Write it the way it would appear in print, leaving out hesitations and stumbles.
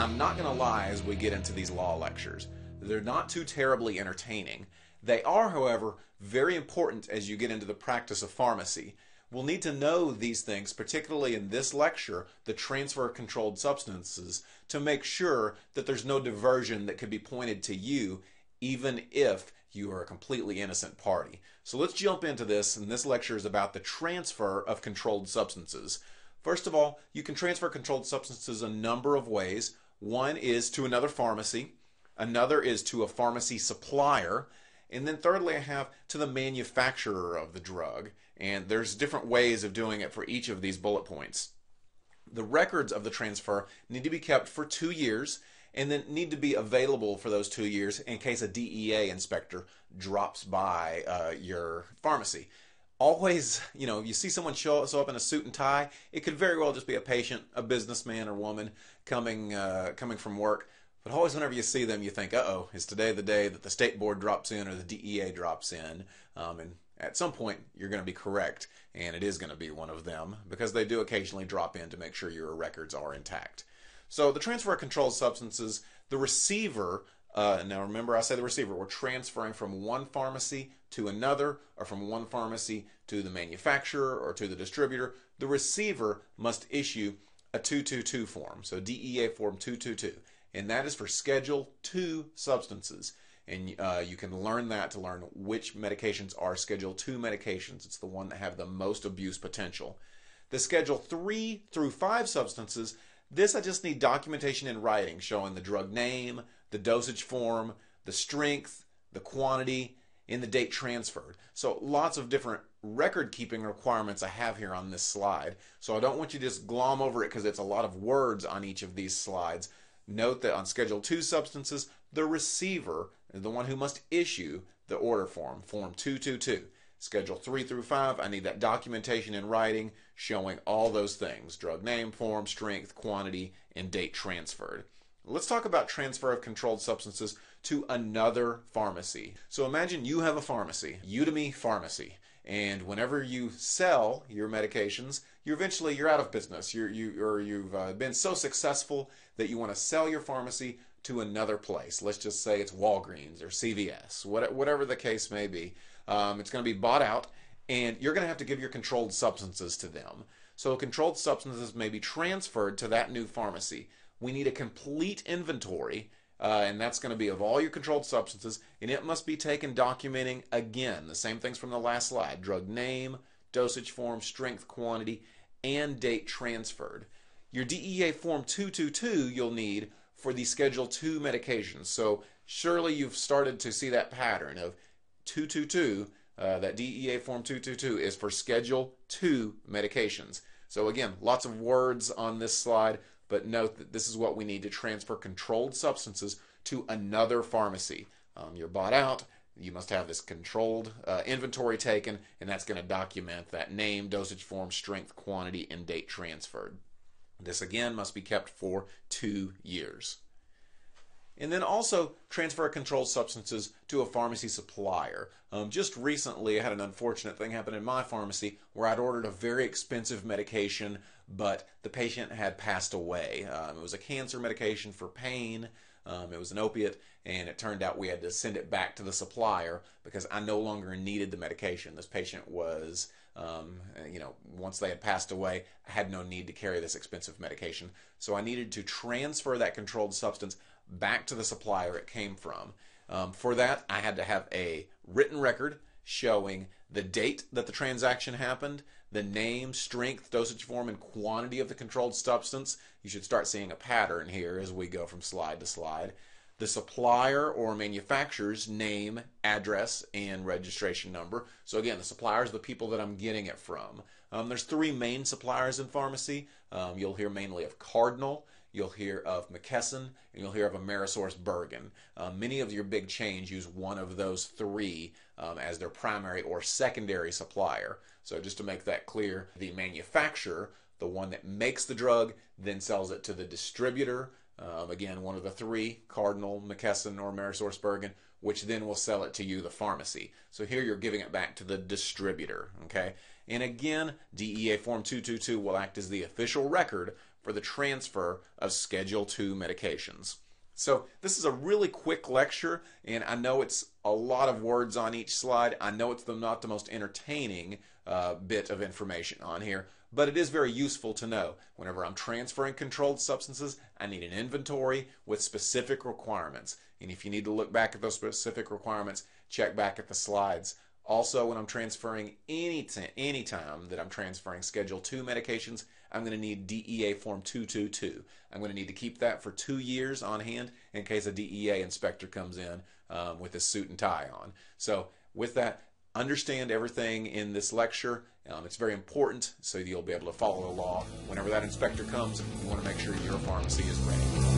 I'm not going to lie as we get into these law lectures. They're not too terribly entertaining. They are, however, very important as you get into the practice of pharmacy. We'll need to know these things, particularly in this lecture, the transfer of controlled substances, to make sure that there's no diversion that could be pointed to you, even if you are a completely innocent party. So let's jump into this, and this lecture is about the transfer of controlled substances. First of all, you can transfer controlled substances a number of ways. One is to another pharmacy, another is to a pharmacy supplier, and then thirdly I have to the manufacturer of the drug. And there's different ways of doing it for each of these bullet points. The records of the transfer need to be kept for 2 years and then need to be available for those 2 years in case a DEA inspector drops by your pharmacy. Always, you see someone show up in a suit and tie, it could very well just be a patient, a businessman or woman coming from work. But always whenever you see them, you think, uh-oh, is today the day that the state board drops in or the DEA drops in? And at some point, you're going to be correct, and it is going to be one of them, because they do occasionally drop in to make sure your records are intact. So the transfer of controlled substances, the receiver, now remember I say the receiver, we're transferring from one pharmacy to another, or from one pharmacy to the manufacturer or to the distributor. The receiver must issue a 222 form, so DEA form 222, and that is for Schedule II substances. And you can learn that to learn which medications are Schedule II medications. It's the one that have the most abuse potential. The Schedule III through V substances, this I just need documentation in writing showing the drug name, the dosage form, the strength, the quantity, and the date transferred. So lots of different record keeping requirements I have here on this slide. So I don't want you to just glom over it because it's a lot of words on each of these slides. Note that on Schedule II substances, the receiver is the one who must issue the order form, Form 222. Schedule III through V, I need that documentation in writing showing all those things, drug name, form, strength, quantity, and date transferred. Let's talk about transfer of controlled substances to another pharmacy. So imagine you have a pharmacy, Udemy Pharmacy, and whenever you sell your medications, you're out of business. You've been so successful that you want to sell your pharmacy to another place. Let's just say it's Walgreens or CVS, whatever the case may be. It's going to be bought out, and you're going to have to give your controlled substances to them. So controlled substances may be transferred to that new pharmacy. We need a complete inventory, and that's going to be of all your controlled substances, and it must be taken documenting, again, the same things from the last slide: drug name, dosage form, strength, quantity, and date transferred. Your DEA Form 222 you'll need for the Schedule II medications. So surely you've started to see that pattern of 222, that DEA Form 222 is for Schedule II medications. So again, lots of words on this slide, but note that this is what we need to transfer controlled substances to another pharmacy. You're bought out, you must have this controlled inventory taken, and that's going to document that name, dosage form, strength, quantity, and date transferred. This again must be kept for 2 years. And then also transfer controlled substances to a pharmacy supplier. Just recently I had an unfortunate thing happen in my pharmacy where I'd ordered a very expensive medication, but the patient had passed away. It was a cancer medication for pain. It was an opiate, and it turned out we had to send it back to the supplier because I no longer needed the medication. This patient was, once they had passed away, I had no need to carry this expensive medication. So I needed to transfer that controlled substance back to the supplier it came from. For that, I had to have a written record showing the date that the transaction happened, the name, strength, dosage form, and quantity of the controlled substance. You should start seeing a pattern here as we go from slide to slide. The supplier or manufacturer's name, address, and registration number. So again, the supplier is the people that I'm getting it from. There's 3 main suppliers in pharmacy. You'll hear mainly of Cardinal, you'll hear of McKesson, and you'll hear of AmerisourceBergen. Many of your big chains use one of those 3 as their primary or secondary supplier. So just to make that clear, the manufacturer, the one that makes the drug, then sells it to the distributor. Again, one of the 3, Cardinal, McKesson, or AmerisourceBergen, which then will sell it to you, the pharmacy. So here you're giving it back to the distributor, okay? And again, DEA Form 222 will act as the official record for the transfer of Schedule II medications. So this is a really quick lecture, and I know it's a lot of words on each slide. I know it's not the most entertaining bit of information on here, but it is very useful to know. Whenever I'm transferring controlled substances, I need an inventory with specific requirements. And if you need to look back at those specific requirements, check back at the slides. Also, when I'm transferring any time that I'm transferring Schedule II medications, I'm going to need DEA Form 222. I'm going to need to keep that for 2 years on hand in case a DEA inspector comes in with his suit and tie on. So with that, understand everything in this lecture. It's very important so you'll be able to follow the law. Whenever that inspector comes, you want to make sure your pharmacy is ready.